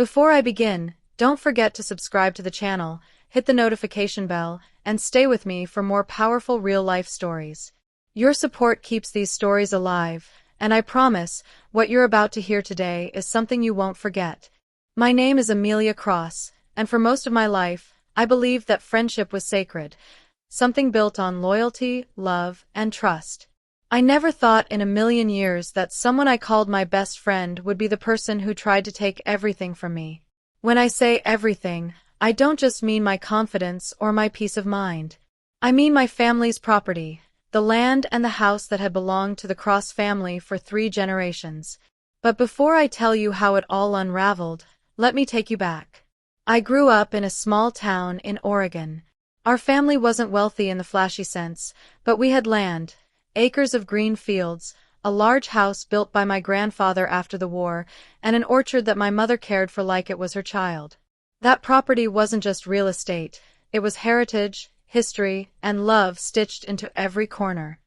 Before I begin, don't forget to subscribe to the channel, hit the notification bell, and stay with me for more powerful real-life stories. Your support keeps these stories alive, and I promise, what you're about to hear today is something you won't forget. My name is Amelia Cross, and for most of my life, I believed that friendship was sacred, something built on loyalty, love, and trust. I never thought in a million years that someone I called my best friend would be the person who tried to take everything from me. When I say everything, I don't just mean my confidence or my peace of mind. I mean my family's property, the land and the house that had belonged to the Cross family for 3 generations. But before I tell you how it all unraveled, let me take you back. I grew up in a small town in Oregon. Our family wasn't wealthy in the flashy sense, but we had land, acres of green fields, a large house built by my grandfather after the war, and an orchard that my mother cared for like it was her child. That property wasn't just real estate, it was heritage, history, and love stitched into every corner.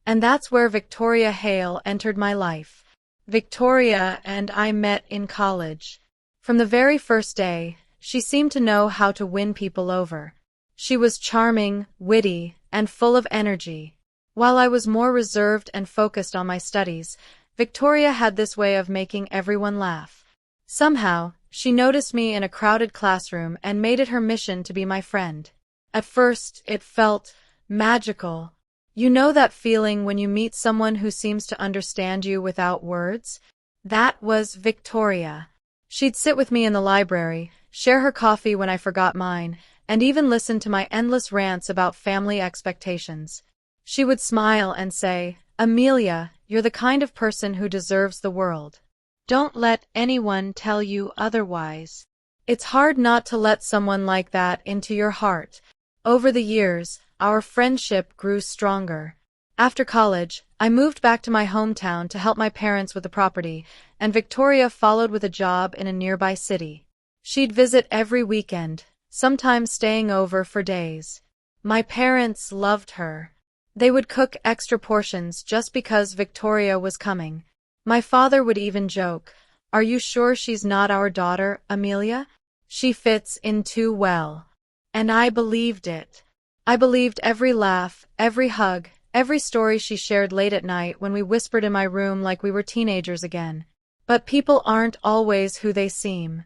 And that's where Victoria Hale entered my life. Victoria and I met in college. From the very first day, she seemed to know how to win people over. She was charming, witty, and full of energy. While I was more reserved and focused on my studies, Victoria had this way of making everyone laugh. Somehow, she noticed me in a crowded classroom and made it her mission to be my friend. At first, it felt magical. You know that feeling when you meet someone who seems to understand you without words? That was Victoria. She'd sit with me in the library, share her coffee when I forgot mine, and even listen to my endless rants about family expectations. She would smile and say, "Amelia, you're the kind of person who deserves the world. Don't let anyone tell you otherwise." It's hard not to let someone like that into your heart. Over the years, our friendship grew stronger. After college, I moved back to my hometown to help my parents with the property, and Victoria followed with a job in a nearby city. She'd visit every weekend, sometimes staying over for days. My parents loved her. They would cook extra portions just because Victoria was coming. My father would even joke, "Are you sure she's not our daughter, Amelia? She fits in too well." And I believed it. I believed every laugh, every hug, every story she shared late at night when we whispered in my room like we were teenagers again. But people aren't always who they seem.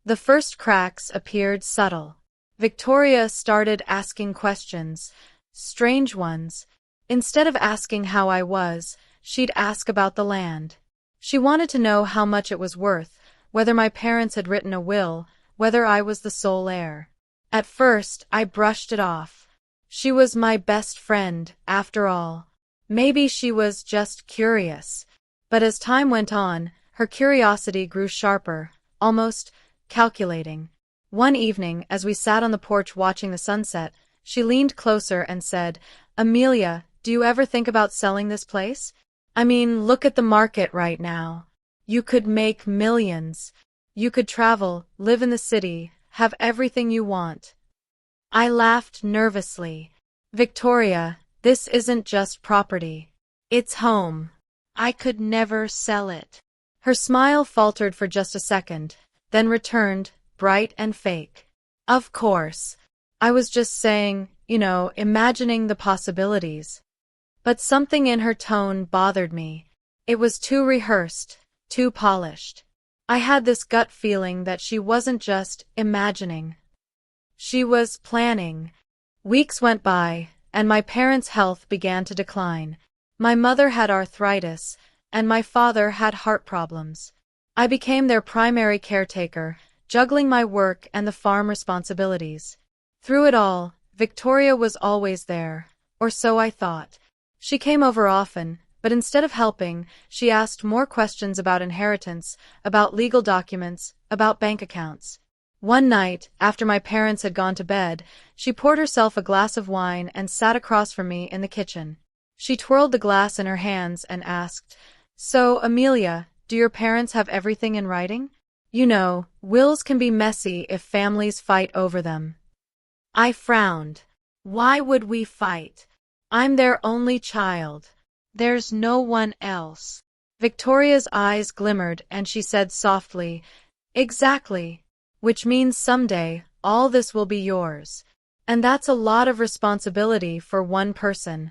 The first cracks appeared subtle. Victoria started asking questions, strange ones. Instead of asking how I was, she'd ask about the land. She wanted to know how much it was worth, whether my parents had written a will, whether I was the sole heir. At first, I brushed it off. She was my best friend, after all. Maybe she was just curious. But as time went on, her curiosity grew sharper, almost calculating. One evening, as we sat on the porch watching the sunset, she leaned closer and said, "Amelia, do you ever think about selling this place? I mean, look at the market right now. You could make millions. You could travel, live in the city, have everything you want." I laughed nervously. "Victoria, this isn't just property. It's home. I could never sell it." Her smile faltered for just a second, then returned, bright and fake. "Of course. I was just saying, imagining the possibilities." But something in her tone bothered me. It was too rehearsed, too polished. I had this gut feeling that she wasn't just imagining. She was planning. Weeks went by, and my parents' health began to decline. My mother had arthritis, and my father had heart problems. I became their primary caretaker, juggling my work and the farm responsibilities. Through it all, Victoria was always there, or so I thought. She came over often, but instead of helping, she asked more questions about inheritance, about legal documents, about bank accounts. One night, after my parents had gone to bed, she poured herself a glass of wine and sat across from me in the kitchen. She twirled the glass in her hands and asked, "So, Amelia, do your parents have everything in writing? You know, wills can be messy if families fight over them." I frowned. "Why would we fight? I'm their only child. There's no one else." Victoria's eyes glimmered and she said softly, Exactly. Which means someday, all this will be yours. And that's a lot of responsibility for one person.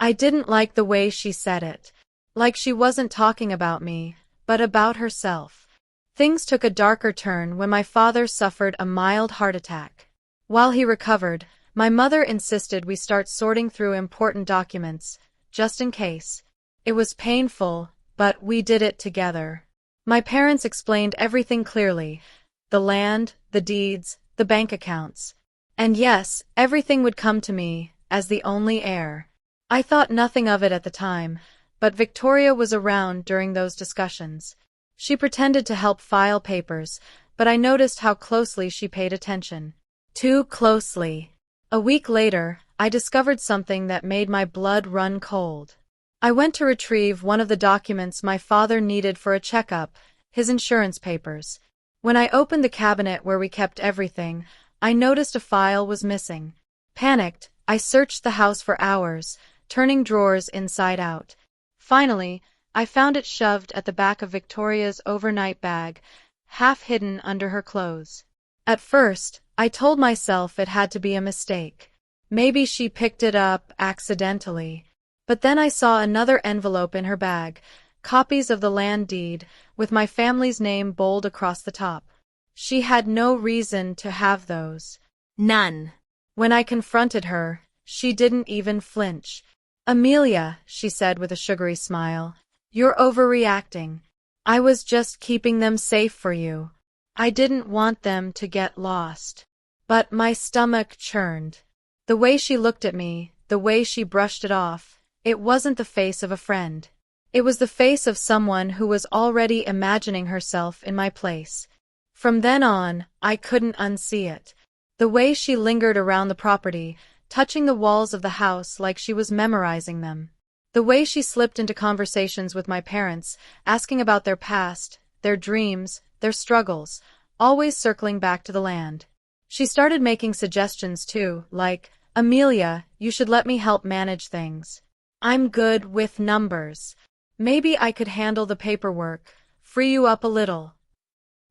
I didn't like the way she said it. Like she wasn't talking about me, but about herself. Things took a darker turn when my father suffered a mild heart attack. While he recovered, my mother insisted we start sorting through important documents, just in case. It was painful, but we did it together. My parents explained everything clearly. The land, the deeds, the bank accounts. And yes, everything would come to me, as the only heir. I thought nothing of it at the time, but Victoria was around during those discussions. She pretended to help file papers, but I noticed how closely she paid attention. Too closely. A week later, I discovered something that made my blood run cold. I went to retrieve one of the documents my father needed for a checkup, his insurance papers. When I opened the cabinet where we kept everything, I noticed a file was missing. Panicked, I searched the house for hours, turning drawers inside out. Finally, I found it shoved at the back of Victoria's overnight bag, half hidden under her clothes. At first, I told myself it had to be a mistake. Maybe she picked it up accidentally. But then I saw another envelope in her bag, copies of the land deed, with my family's name bold across the top. She had no reason to have those. None. When I confronted her, she didn't even flinch. "Amelia," she said with a sugary smile, "you're overreacting. I was just keeping them safe for you. I didn't want them to get lost." But my stomach churned. The way she looked at me, the way she brushed it off, it wasn't the face of a friend. It was the face of someone who was already imagining herself in my place. From then on, I couldn't unsee it. The way she lingered around the property, touching the walls of the house like she was memorizing them. The way she slipped into conversations with my parents, asking about their past, their dreams, their struggles, always circling back to the land. She started making suggestions too, like, "Amelia, you should let me help manage things. I'm good with numbers. Maybe I could handle the paperwork, free you up a little."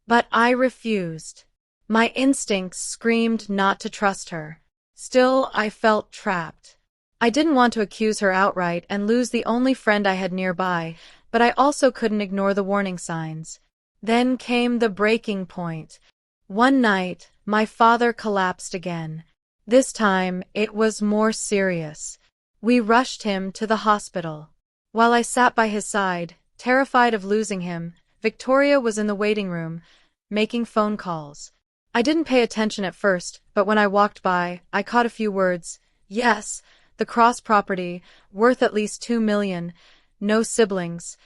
But I refused. My instincts screamed not to trust her. Still, I felt trapped. I didn't want to accuse her outright and lose the only friend I had nearby, but I also couldn't ignore the warning signs. Then came the breaking point. One night, my father collapsed again. This time, it was more serious. We rushed him to the hospital. While I sat by his side, terrified of losing him, Victoria was in the waiting room, making phone calls. I didn't pay attention at first, but when I walked by, I caught a few words. "Yes, the Cross property, worth at least $2 million, no siblings.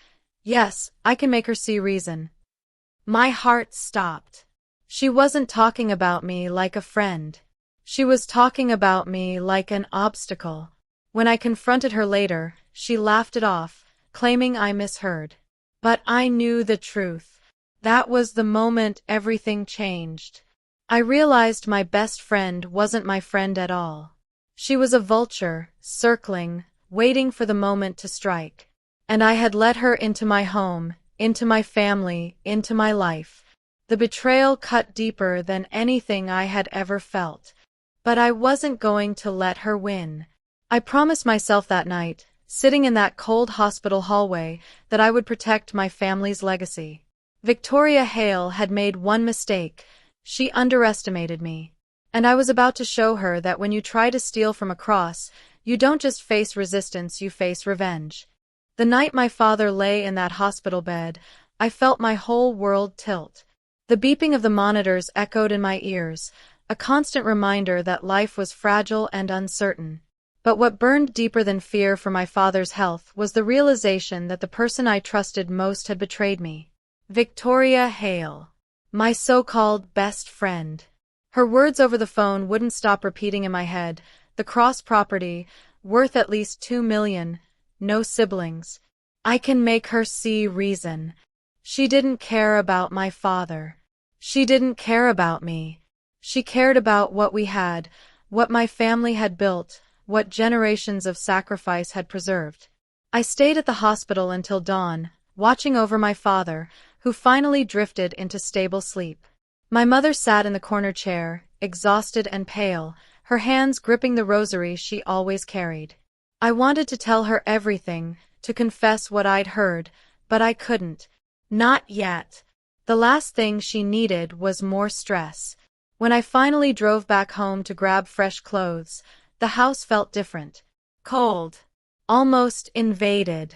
Yes, I can make her see reason." My heart stopped. She wasn't talking about me like a friend. She was talking about me like an obstacle. When I confronted her later, she laughed it off, claiming I misheard. But I knew the truth. That was the moment everything changed. I realized my best friend wasn't my friend at all. She was a vulture, circling, waiting for the moment to strike. And I had let her into my home, into my family, into my life. The betrayal cut deeper than anything I had ever felt. But I wasn't going to let her win. I promised myself that night, sitting in that cold hospital hallway, that I would protect my family's legacy. Victoria Hale had made one mistake. She underestimated me. And I was about to show her that when you try to steal from a Cross, you don't just face resistance, you face revenge. The night my father lay in that hospital bed, I felt my whole world tilt. The beeping of the monitors echoed in my ears, a constant reminder that life was fragile and uncertain. But what burned deeper than fear for my father's health was the realization that the person I trusted most had betrayed me. Victoria Hale. My so-called best friend. Her words over the phone wouldn't stop repeating in my head. The Cross property, worth at least $2 million, no siblings. I can make her see reason. She didn't care about my father. She didn't care about me. She cared about what we had, what my family had built, what generations of sacrifice had preserved. I stayed at the hospital until dawn, watching over my father, who finally drifted into stable sleep. My mother sat in the corner chair, exhausted and pale, her hands gripping the rosary she always carried. I wanted to tell her everything, to confess what I'd heard, but I couldn't. Not yet. The last thing she needed was more stress. When I finally drove back home to grab fresh clothes, the house felt different. Cold. Almost invaded.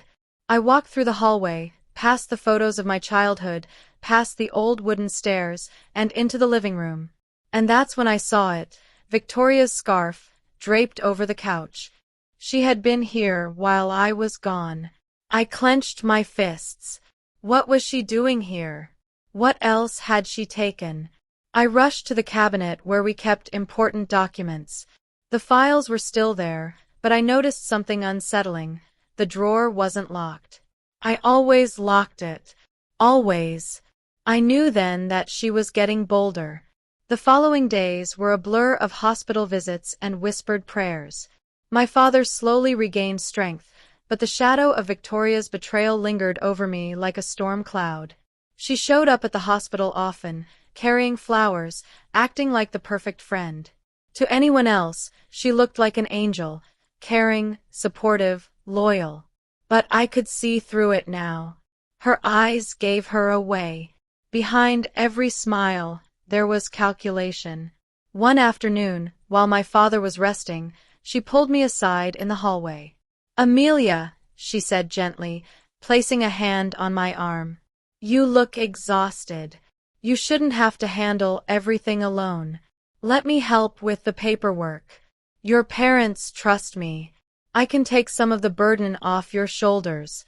I walked through the hallway, past the photos of my childhood, past the old wooden stairs, and into the living room. And that's when I saw it, Victoria's scarf, draped over the couch. She had been here while I was gone. I clenched my fists. What was she doing here? What else had she taken? I rushed to the cabinet where we kept important documents. The files were still there, but I noticed something unsettling. The drawer wasn't locked. I always locked it. Always. I knew then that she was getting bolder. The following days were a blur of hospital visits and whispered prayers. My father slowly regained strength, but the shadow of Victoria's betrayal lingered over me like a storm cloud. She showed up at the hospital often, carrying flowers, acting like the perfect friend. To anyone else, she looked like an angel, caring, supportive, loyal. But I could see through it now. Her eyes gave her away. Behind every smile, there was calculation. One afternoon, while my father was resting, she pulled me aside in the hallway. "Amelia," she said gently, placing a hand on my arm. "You look exhausted. You shouldn't have to handle everything alone. Let me help with the paperwork. Your parents trust me. I can take some of the burden off your shoulders."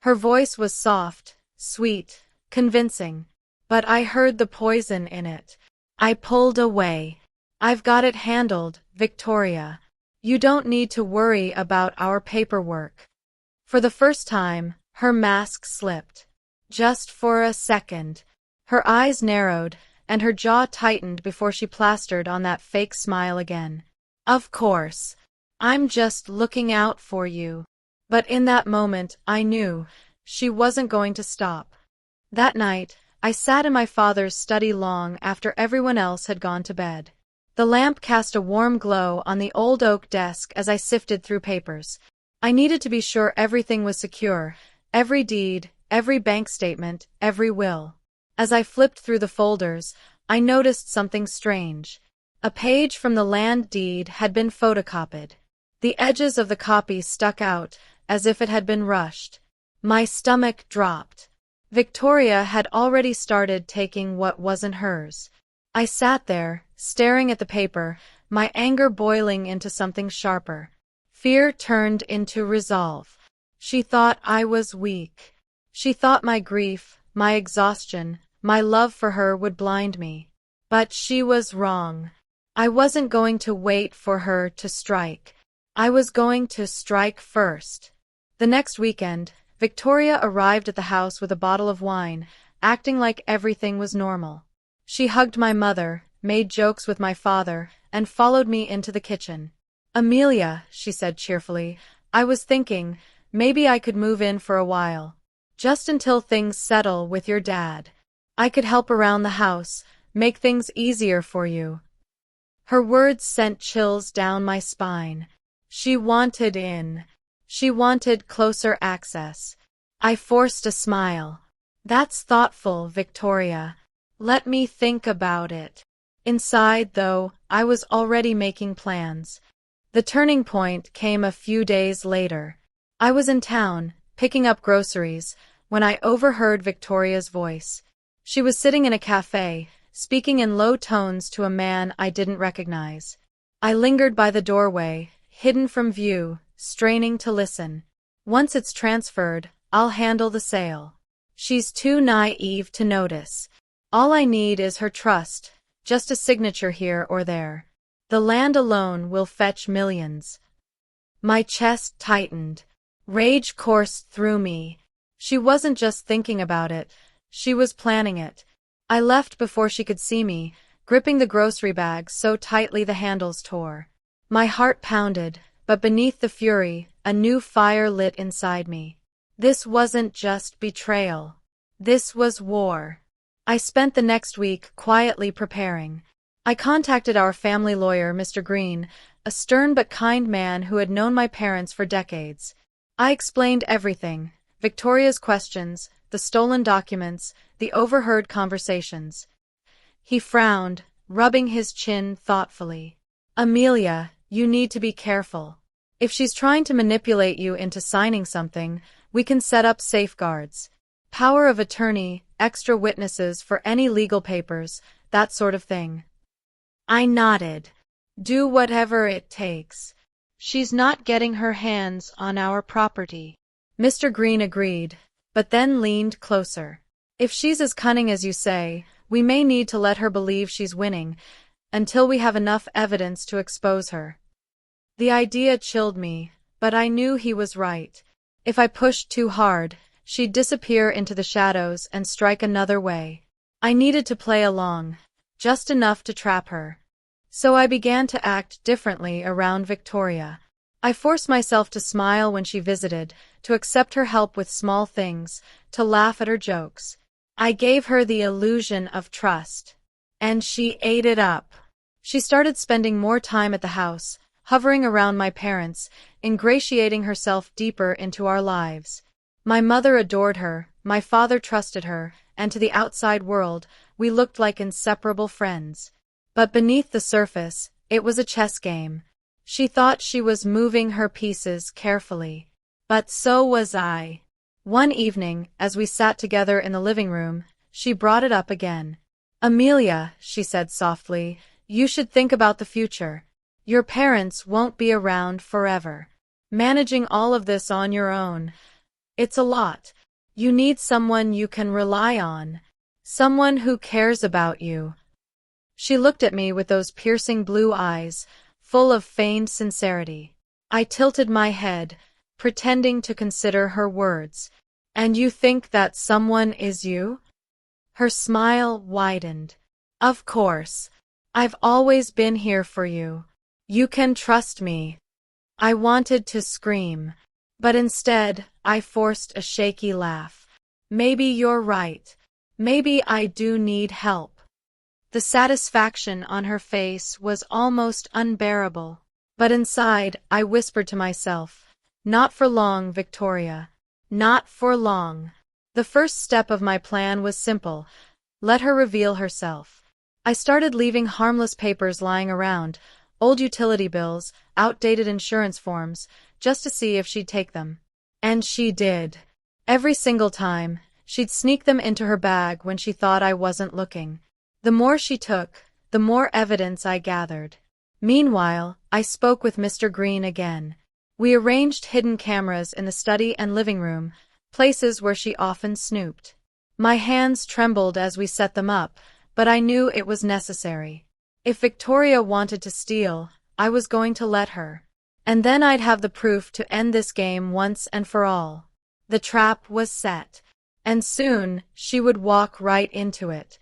Her voice was soft, sweet, convincing. But I heard the poison in it. I pulled away. "I've got it handled, Victoria. You don't need to worry about our paperwork." For the first time, her mask slipped. Just for a second. Her eyes narrowed, and her jaw tightened before she plastered on that fake smile again. "Of course. I'm just looking out for you." But in that moment, I knew she wasn't going to stop. That night, I sat in my father's study long after everyone else had gone to bed. The lamp cast a warm glow on the old oak desk as I sifted through papers. I needed to be sure everything was secure, every deed, every bank statement, every will. As I flipped through the folders, I noticed something strange. A page from the land deed had been photocopied. The edges of the copy stuck out, as if it had been rushed. My stomach dropped. Victoria had already started taking what wasn't hers. I sat there, staring at the paper, my anger boiling into something sharper. Fear turned into resolve. She thought I was weak. She thought my grief, my exhaustion, my love for her would blind me. But she was wrong. I wasn't going to wait for her to strike. I was going to strike first. The next weekend, Victoria arrived at the house with a bottle of wine, acting like everything was normal. She hugged my mother, made jokes with my father, and followed me into the kitchen. "Amelia," she said cheerfully, "I was thinking, maybe I could move in for a while. Just until things settle with your dad. I could help around the house, make things easier for you." Her words sent chills down my spine. She wanted in. She wanted closer access. I forced a smile. "That's thoughtful, Victoria. Let me think about it." Inside, though, I was already making plans. The turning point came a few days later. I was in town, picking up groceries, when I overheard Victoria's voice. She was sitting in a cafe, speaking in low tones to a man I didn't recognize. I lingered by the doorway, hidden from view, straining to listen. "Once it's transferred, I'll handle the sale." She's too naive to notice. All I need is her trust, just a signature here or there. The land alone will fetch millions. My chest tightened. Rage coursed through me. She wasn't just thinking about it, she was planning it. I left before she could see me, gripping the grocery bag so tightly the handles tore. My heart pounded, but beneath the fury, a new fire lit inside me. This wasn't just betrayal. This was war. I spent the next week quietly preparing. I contacted our family lawyer, Mr. Green, a stern but kind man who had known my parents for decades. I explained everything: Victoria's questions, the stolen documents, the overheard conversations. He frowned, rubbing his chin thoughtfully. Amelia, you need to be careful. If she's trying to manipulate you into signing something, we can set up safeguards. Power of attorney, extra witnesses for any legal papers, that sort of thing. I nodded. Do whatever it takes. She's not getting her hands on our property. Mr. Green agreed, but then leaned closer. If she's as cunning as you say, we may need to let her believe she's winning, until we have enough evidence to expose her. The idea chilled me, but I knew he was right. If I pushed too hard, she'd disappear into the shadows and strike another way. I needed to play along, just enough to trap her. So I began to act differently around Victoria. I forced myself to smile when she visited, to accept her help with small things, to laugh at her jokes. I gave her the illusion of trust. And she ate it up. She started spending more time at the house, hovering around my parents, ingratiating herself deeper into our lives. My mother adored her, my father trusted her, and to the outside world, we looked like inseparable friends. But beneath the surface, it was a chess game. She thought she was moving her pieces carefully. But so was I. One evening, as we sat together in the living room, she brought it up again. Amelia, she said softly, you should think about the future. Your parents won't be around forever. Managing all of this on your own, it's a lot. You need someone you can rely on. Someone who cares about you. She looked at me with those piercing blue eyes, full of feigned sincerity. I tilted my head, pretending to consider her words. And you think that someone is you? Her smile widened. Of course. I've always been here for you. You can trust me. I wanted to scream, but instead, I forced a shaky laugh. Maybe you're right. Maybe I do need help. The satisfaction on her face was almost unbearable. But inside, I whispered to myself, not for long, Victoria. Not for long. The first step of my plan was simple. Let her reveal herself. I started leaving harmless papers lying around, old utility bills, outdated insurance forms, just to see if she'd take them. And she did. Every single time, she'd sneak them into her bag when she thought I wasn't looking. The more she took, the more evidence I gathered. Meanwhile, I spoke with Mr. Green again. We arranged hidden cameras in the study and living room, places where she often snooped. My hands trembled as we set them up, but I knew it was necessary. If Victoria wanted to steal, I was going to let her. And then I'd have the proof to end this game once and for all. The trap was set. And soon, she would walk right into it.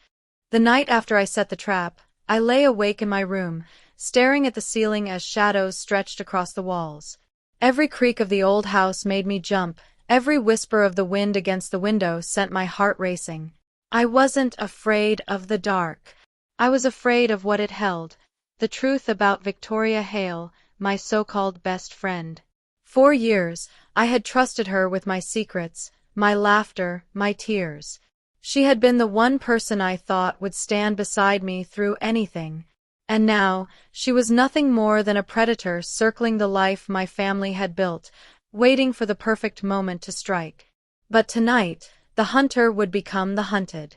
The night after I set the trap, I lay awake in my room, staring at the ceiling as shadows stretched across the walls. Every creak of the old house made me jump, every whisper of the wind against the window sent my heart racing. I wasn't afraid of the dark. I was afraid of what it held, the truth about Victoria Hale, my so-called best friend. For years, I had trusted her with my secrets, my laughter, my tears. She had been the one person I thought would stand beside me through anything. And now, she was nothing more than a predator circling the life my family had built, waiting for the perfect moment to strike. But tonight, the hunter would become the hunted.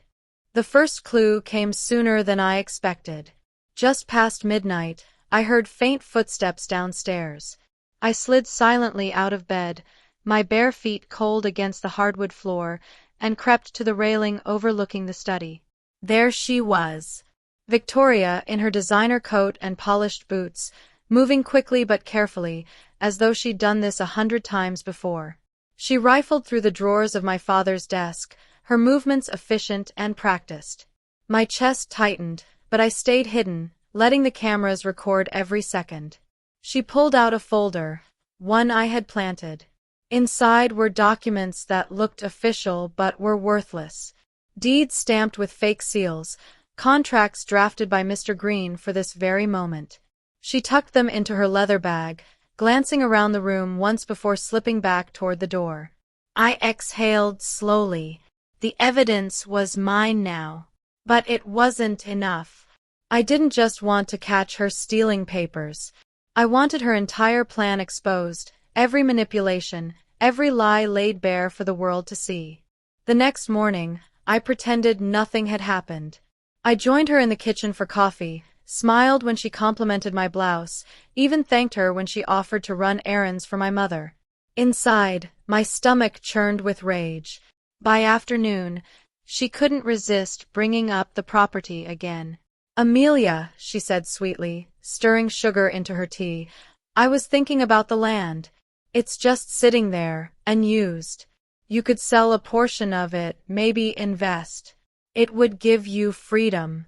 The first clue came sooner than I expected. Just past midnight, I heard faint footsteps downstairs. I slid silently out of bed, my bare feet cold against the hardwood floor, and crept to the railing overlooking the study. There she was. Victoria, in her designer coat and polished boots, moving quickly but carefully, as though she'd done this 100 times before. She rifled through the drawers of my father's desk, her movements efficient and practiced. My chest tightened, but I stayed hidden, letting the cameras record every second. She pulled out a folder, one I had planted. Inside were documents that looked official but were worthless. Deeds stamped with fake seals, contracts drafted by Mr. Green for this very moment. She tucked them into her leather bag, glancing around the room once before slipping back toward the door. I exhaled slowly. The evidence was mine now. But it wasn't enough. I didn't just want to catch her stealing papers. I wanted her entire plan exposed, every manipulation, every lie laid bare for the world to see. The next morning, I pretended nothing had happened. I joined her in the kitchen for coffee, smiled when she complimented my blouse, even thanked her when she offered to run errands for my mother. Inside, my stomach churned with rage. By afternoon, she couldn't resist bringing up the property again. Amelia, she said sweetly, stirring sugar into her tea, I was thinking about the land. It's just sitting there, unused. You could sell a portion of it, maybe invest. It would give you freedom.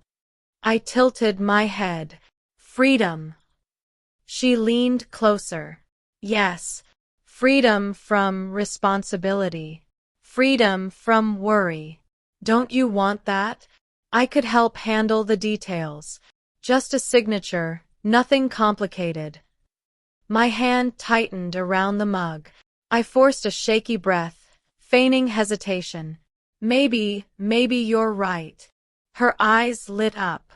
I tilted my head. Freedom. She leaned closer. Yes, freedom from responsibility. Freedom from worry. Don't you want that? I could help handle the details. Just a signature, nothing complicated. My hand tightened around the mug. I forced a shaky breath, feigning hesitation. Maybe you're right. Her eyes lit up.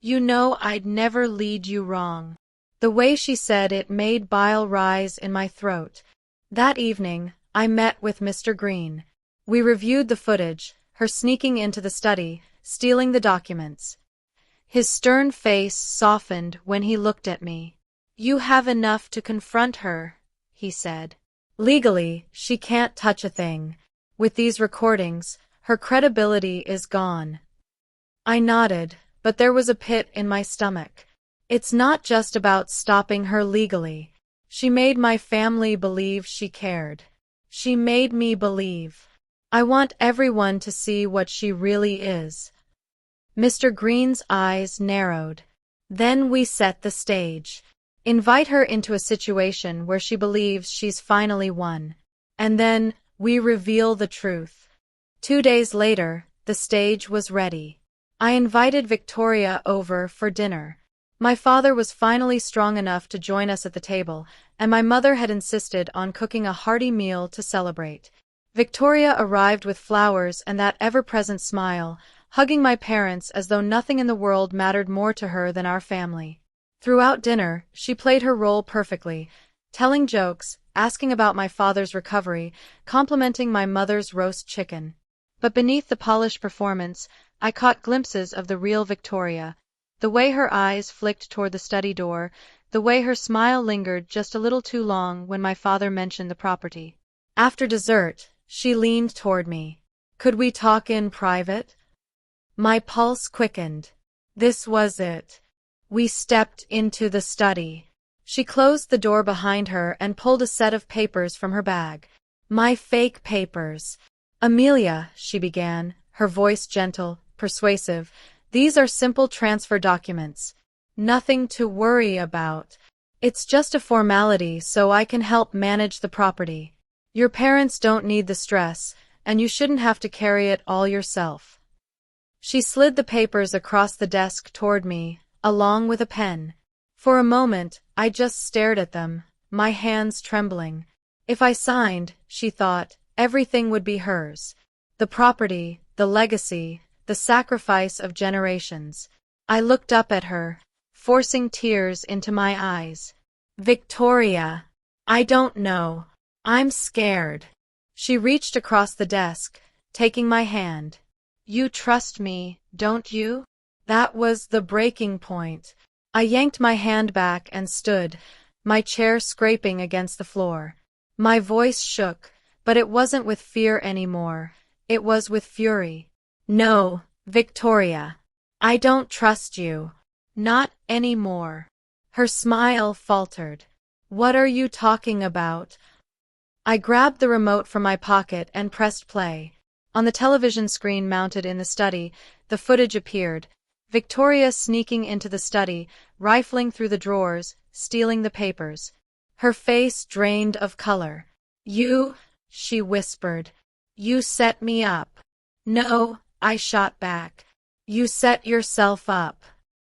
You know I'd never lead you wrong. The way she said it made bile rise in my throat. That evening, I met with Mr. Green. We reviewed the footage, her sneaking into the study, stealing the documents. His stern face softened when he looked at me. You have enough to confront her, he said. Legally, she can't touch a thing. With these recordings, her credibility is gone. I nodded, but there was a pit in my stomach. It's not just about stopping her legally. She made my family believe she cared. She made me believe. I want everyone to see what she really is. Mr. Green's eyes narrowed. Then we set the stage. Invite her into a situation where she believes she's finally won. And then we reveal the truth. 2 days later, the stage was ready. I invited Victoria over for dinner. My father was finally strong enough to join us at the table, and my mother had insisted on cooking a hearty meal to celebrate. Victoria arrived with flowers and that ever-present smile, hugging my parents as though nothing in the world mattered more to her than our family. Throughout dinner, she played her role perfectly, telling jokes, asking about my father's recovery, complimenting my mother's roast chicken. But beneath the polished performance, I caught glimpses of the real Victoria, the way her eyes flicked toward the study door, the way her smile lingered just a little too long when my father mentioned the property. After dessert, she leaned toward me. Could we talk in private? My pulse quickened. This was it. We stepped into the study. She closed the door behind her and pulled a set of papers from her bag. My fake papers. Amelia, she began, her voice gentle, persuasive, these are simple transfer documents. Nothing to worry about. It's just a formality so I can help manage the property. Your parents don't need the stress, and you shouldn't have to carry it all yourself. She slid the papers across the desk toward me, along with a pen. For a moment, I just stared at them, my hands trembling. If I signed, she thought, everything would be hers. The property, the legacy, the sacrifice of generations. I looked up at her, forcing tears into my eyes. Victoria, I don't know. I'm scared. She reached across the desk, taking my hand. You trust me, don't you? That was the breaking point. I yanked my hand back and stood, my chair scraping against the floor. My voice shook, but it wasn't with fear anymore. It was with fury. No, Victoria. I don't trust you. Not anymore. Her smile faltered. What are you talking about? I grabbed the remote from my pocket and pressed play. On the television screen mounted in the study, the footage appeared. Victoria sneaking into the study, rifling through the drawers, stealing the papers. Her face drained of color. You, she whispered. You set me up. No, I shot back. You set yourself up.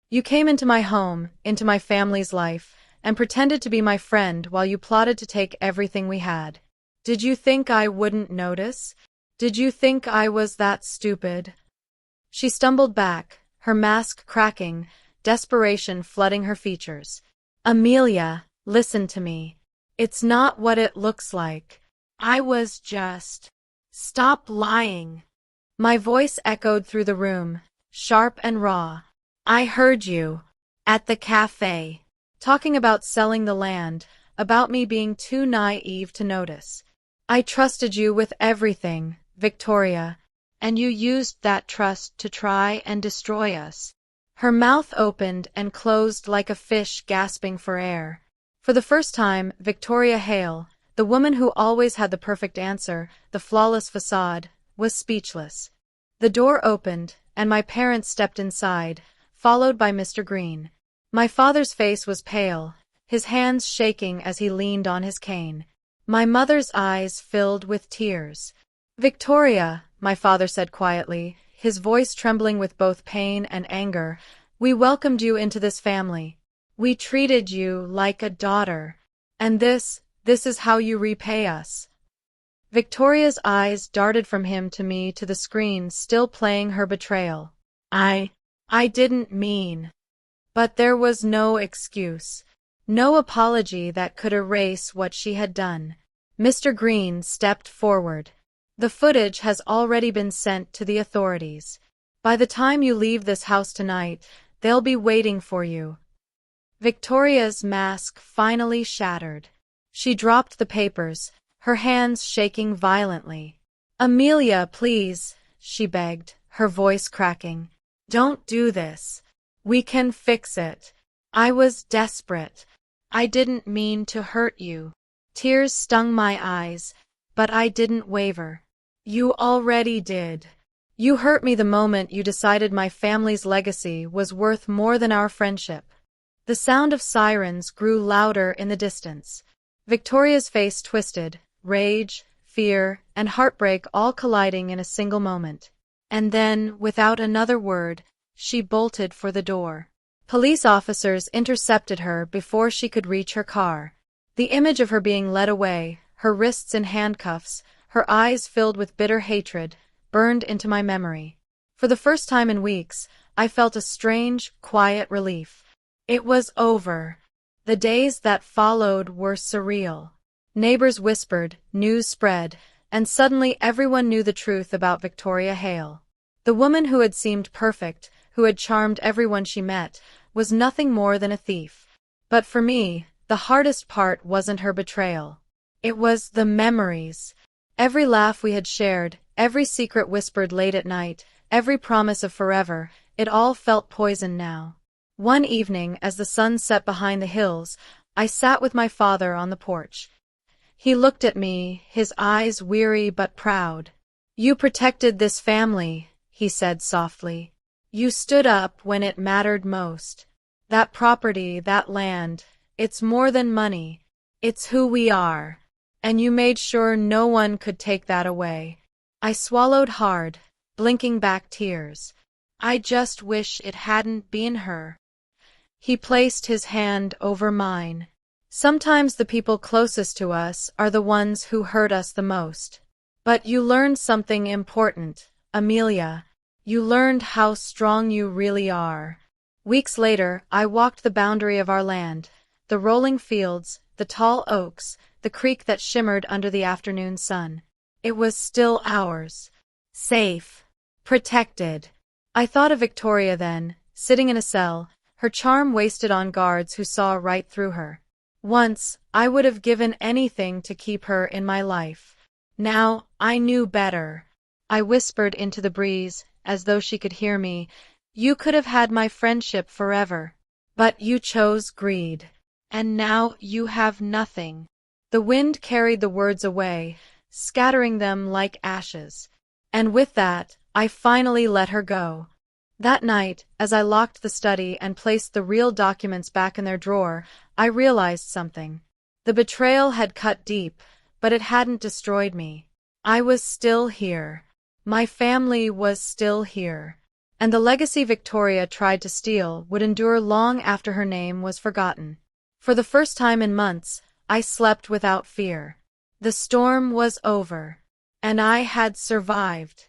You came into my home, into my family's life, and pretended to be my friend while you plotted to take everything we had. Did you think I wouldn't notice? Did you think I was that stupid? She stumbled back, her mask cracking, desperation flooding her features. Amelia, listen to me. It's not what it looks like. I was just... Stop lying. My voice echoed through the room, sharp and raw. I heard you. At the cafe. Talking about selling the land, about me being too naive to notice. I trusted you with everything, Victoria, and you used that trust to try and destroy us. Her mouth opened and closed like a fish gasping for air. For the first time, Victoria Hale, the woman who always had the perfect answer, the flawless facade, was speechless. The door opened, and my parents stepped inside, followed by Mr. Green. My father's face was pale, his hands shaking as he leaned on his cane. My mother's eyes filled with tears. Victoria, my father said quietly, his voice trembling with both pain and anger, we welcomed you into this family. We treated you like a daughter. And this is how you repay us. Victoria's eyes darted from him to me to the screen, still playing her betrayal. I didn't mean. But there was no excuse, no apology that could erase what she had done. Mr. Green stepped forward. The footage has already been sent to the authorities. By the time you leave this house tonight, they'll be waiting for you. Victoria's mask finally shattered. She dropped the papers, her hands shaking violently. Amelia, please, she begged, her voice cracking. Don't do this. We can fix it. I was desperate. I didn't mean to hurt you. Tears stung my eyes, but I didn't waver. You already did. You hurt me the moment you decided my family's legacy was worth more than our friendship. The sound of sirens grew louder in the distance. Victoria's face twisted, rage, fear, and heartbreak all colliding in a single moment. And then, without another word, she bolted for the door. Police officers intercepted her before she could reach her car. The image of her being led away, her wrists in handcuffs, her eyes filled with bitter hatred, burned into my memory. For the first time in weeks, I felt a strange, quiet relief. It was over. The days that followed were surreal. Neighbors whispered, news spread, and suddenly everyone knew the truth about Victoria Hale. The woman who had seemed perfect, who had charmed everyone she met, was nothing more than a thief. But for me, the hardest part wasn't her betrayal. It was the memories. Every laugh we had shared, every secret whispered late at night, every promise of forever, it all felt poison now. One evening, as the sun set behind the hills, I sat with my father on the porch. He looked at me, his eyes weary but proud. You protected this family, he said softly. You stood up when it mattered most. That property, that land, it's more than money. It's who we are. And you made sure no one could take that away. I swallowed hard, blinking back tears. I just wish it hadn't been her. He placed his hand over mine. Sometimes the people closest to us are the ones who hurt us the most. But you learned something important, Amelia. You learned how strong you really are. Weeks later, I walked the boundary of our land, the rolling fields, the tall oaks, the creek that shimmered under the afternoon sun. It was still ours. Safe. Protected. I thought of Victoria then, sitting in a cell, her charm wasted on guards who saw right through her. Once, I would have given anything to keep her in my life. Now, I knew better. I whispered into the breeze, as though she could hear me, you could have had my friendship forever. But you chose greed. And now you have nothing. The wind carried the words away, scattering them like ashes. And with that, I finally let her go. That night, as I locked the study and placed the real documents back in their drawer, I realized something. The betrayal had cut deep, but it hadn't destroyed me. I was still here. My family was still here. And the legacy Victoria tried to steal would endure long after her name was forgotten. For the first time in months, I slept without fear. The storm was over. And I had survived.